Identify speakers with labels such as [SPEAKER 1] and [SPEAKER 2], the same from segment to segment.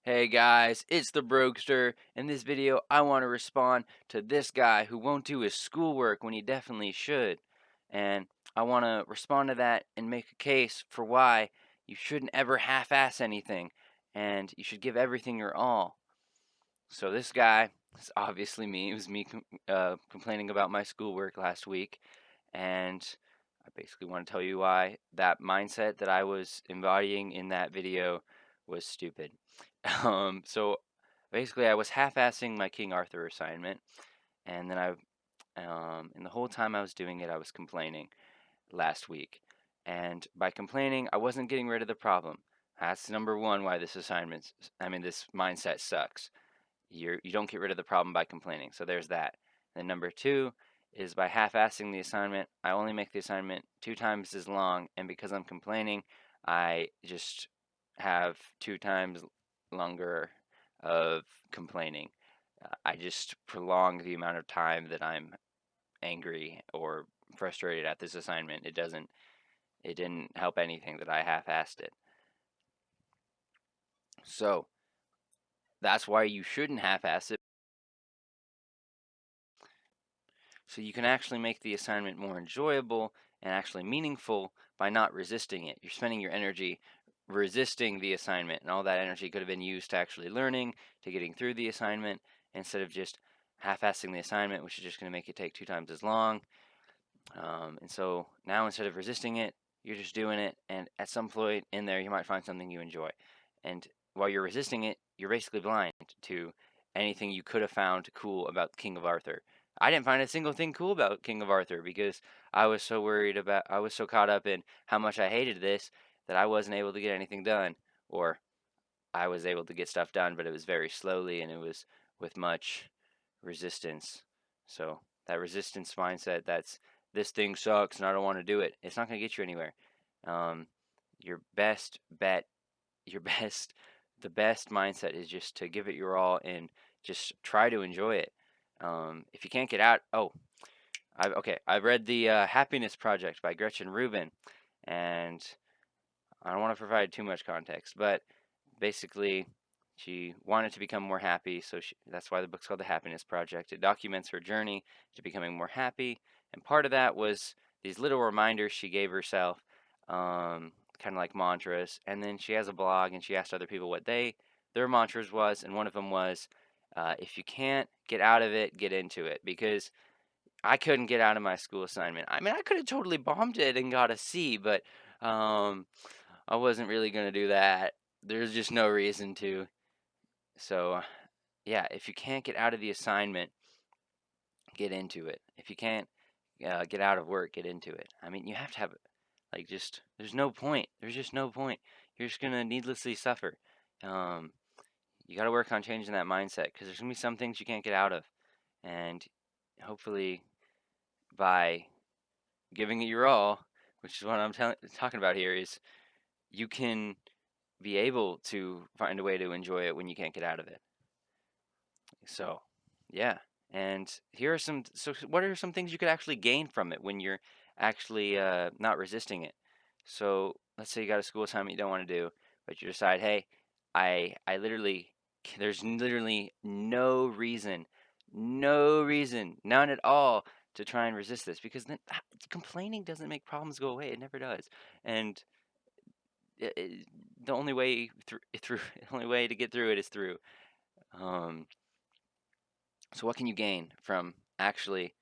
[SPEAKER 1] Hey guys, it's the Brokester. In this video, I want to respond to this guy who won't do his schoolwork when he definitely should. And I want to respond to that and make a case for why you shouldn't ever half-ass anything and you should give everything your all. So this guy, it's obviously me. It was me complaining about my schoolwork last week, and I basically want to tell you why that mindset that I was embodying in that video was stupid. So basically, I was half-assing my King Arthur assignment, and then and the whole time I was doing it, I was complaining last week. And by complaining, I wasn't getting rid of the problem. That's number one why this mindset sucks. You don't get rid of the problem by complaining. So there's that. And number two is by half-assing the assignment, I only make the assignment 2 times as long, and because I'm complaining, I just have 2 times longer of complaining. I just prolong the amount of time that I'm angry or frustrated at this assignment. It didn't help anything that I half-assed it. So that's why you shouldn't half-ass it. So you can actually make the assignment more enjoyable and actually meaningful by not resisting it. You're spending your energy resisting the assignment, and all that energy could have been used to actually learning, to getting through the assignment, instead of just half-assing the assignment, which is just going to make it take 2 times as long. And so now instead of resisting it, you're just doing it, and at some point in there, you might find something you enjoy. And while you're resisting it, you're basically blind to anything you could have found cool about King of Arthur. I didn't find a single thing cool about King of Arthur because I was so caught up in how much I hated this that I wasn't able to get anything done. Or I was able to get stuff done, but it was very slowly and it was with much resistance. So that resistance mindset, that's this thing sucks and I don't want to do it. It's not going to get you anywhere. Um, your best bet, your best, the best mindset is just to give it your all and just try to enjoy it. If you can't get out, I've read the Happiness Project by Gretchen Rubin, and I don't want to provide too much context, but basically, she wanted to become more happy, so that's why the book's called The Happiness Project. It documents her journey to becoming more happy, and part of that was these little reminders she gave herself, kind of like mantras. And then she has a blog, and she asked other people what their mantras was, and one of them was, "If you can't get out of it, get into it." Because I couldn't get out of my school assignment. I mean, I could have totally bombed it and got a C, but um, I wasn't really gonna do that. There's just no reason to. So, yeah, if you can't get out of the assignment, get into it. If you can't get out of work, get into it. I mean, you have to have there's no point. There's just no point. You're just gonna needlessly suffer. Um, you got to work on changing that mindset because there's gonna be some things you can't get out of, and hopefully by giving it your all, which is what I'm talking about here, is you can be able to find a way to enjoy it when you can't get out of it. So, yeah. And here are what are some things you could actually gain from it when you're actually not resisting it? So, let's say you got a school assignment you don't want to do, but you decide, hey, I literally, there's literally no reason, none at all to try and resist this because then complaining doesn't make problems go away. It never does. And the only way the only way to get through it is through. Um, So what can you gain from actually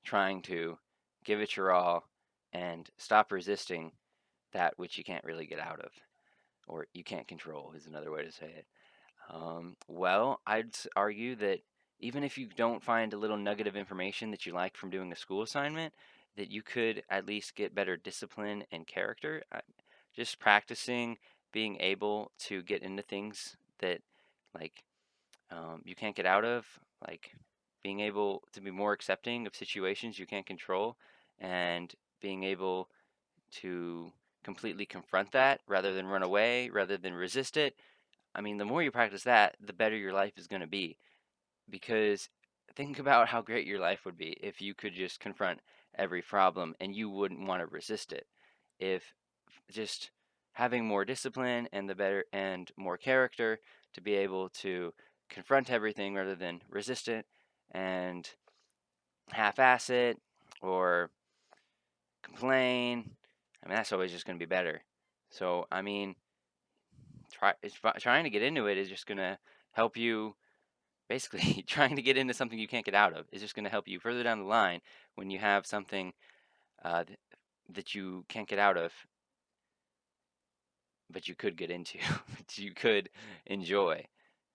[SPEAKER 1] trying to give it your all and stop resisting that which you can't really get out of or you can't control is another way to say it. Well, I'd argue that even if you don't find a little nugget of information that you like from doing a school assignment, that you could at least get better discipline and character. Just practicing being able to get into things that like you can't get out of, like being able to be more accepting of situations you can't control, and being able to completely confront that rather than run away, rather than resist it. I mean, the more you practice that, the better your life is going to be. Because think about how great your life would be if you could just confront every problem and you wouldn't want to resist it. If just having more discipline and the better and more character to be able to confront everything rather than resist it and half-ass it or complain. I mean, that's always just going to be better. So, I mean, trying to get into it is just going to help you. Basically, trying to get into something you can't get out of is just going to help you further down the line when you have something th that you can't get out of, but you could get into, that you could enjoy.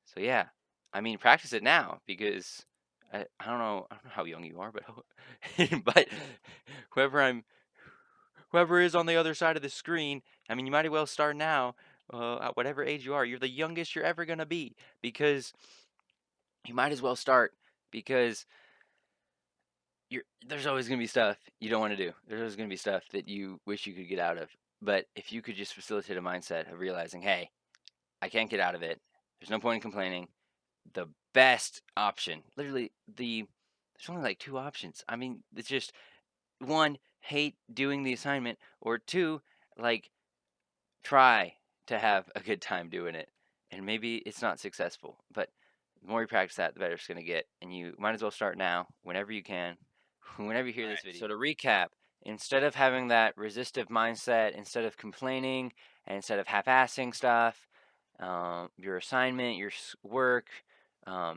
[SPEAKER 1] So yeah, I mean, practice it now because I don't know how young you are, but but whoever I'm whoever is on the other side of the screen, I mean, you might as well start now. At whatever age you are, you're the youngest you're ever gonna be because you might as well start because there's always gonna be stuff you don't want to do. There's always gonna be stuff that you wish you could get out of. But if you could just facilitate a mindset of realizing, hey, I can't get out of it. There's no point in complaining. The best option, literally there's only like two options. I mean, it's just one, hate doing the assignment, or two, like try to have a good time doing it. And maybe it's not successful, but the more you practice that, the better it's going to get. And you might as well start now, whenever you can, whenever you hear this video. So to recap, instead of having that resistive mindset, instead of complaining, and instead of half-assing stuff, your assignment, your work,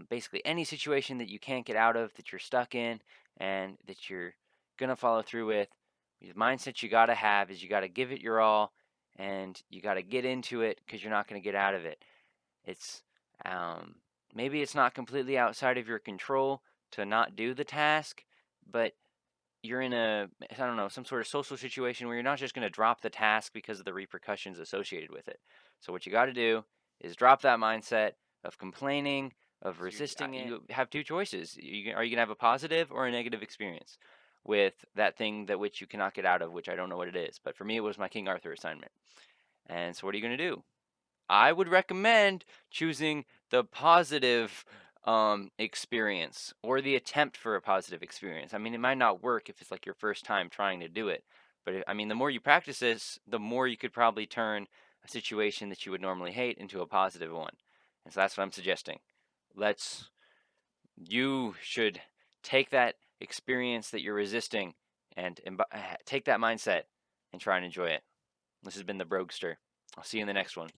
[SPEAKER 1] basically any situation that you can't get out of, that you're stuck in, and that you're gonna follow through with, the mindset you gotta have is you gotta give it your all, and you gotta get into it because you're not gonna get out of it. It's um, maybe it's not completely outside of your control to not do the task, but you're in I don't know, some sort of social situation where you're not just going to drop the task because of the repercussions associated with it. So what you got to do is drop that mindset of complaining, of resisting it. You have two choices. Are you going to have a positive or a negative experience with that thing that which you cannot get out of, which I don't know what it is. But for me, it was my King Arthur assignment. And so what are you going to do? I would recommend choosing the positive experience or the attempt for a positive experience. I mean, it might not work if it's like your first time trying to do it, but I mean, the more you practice this, the more you could probably turn a situation that you would normally hate into a positive one. And so that's what I'm suggesting. You should take that experience that you're resisting and take that mindset and try and enjoy it. This has been the Brogster. I'll see you in the next one.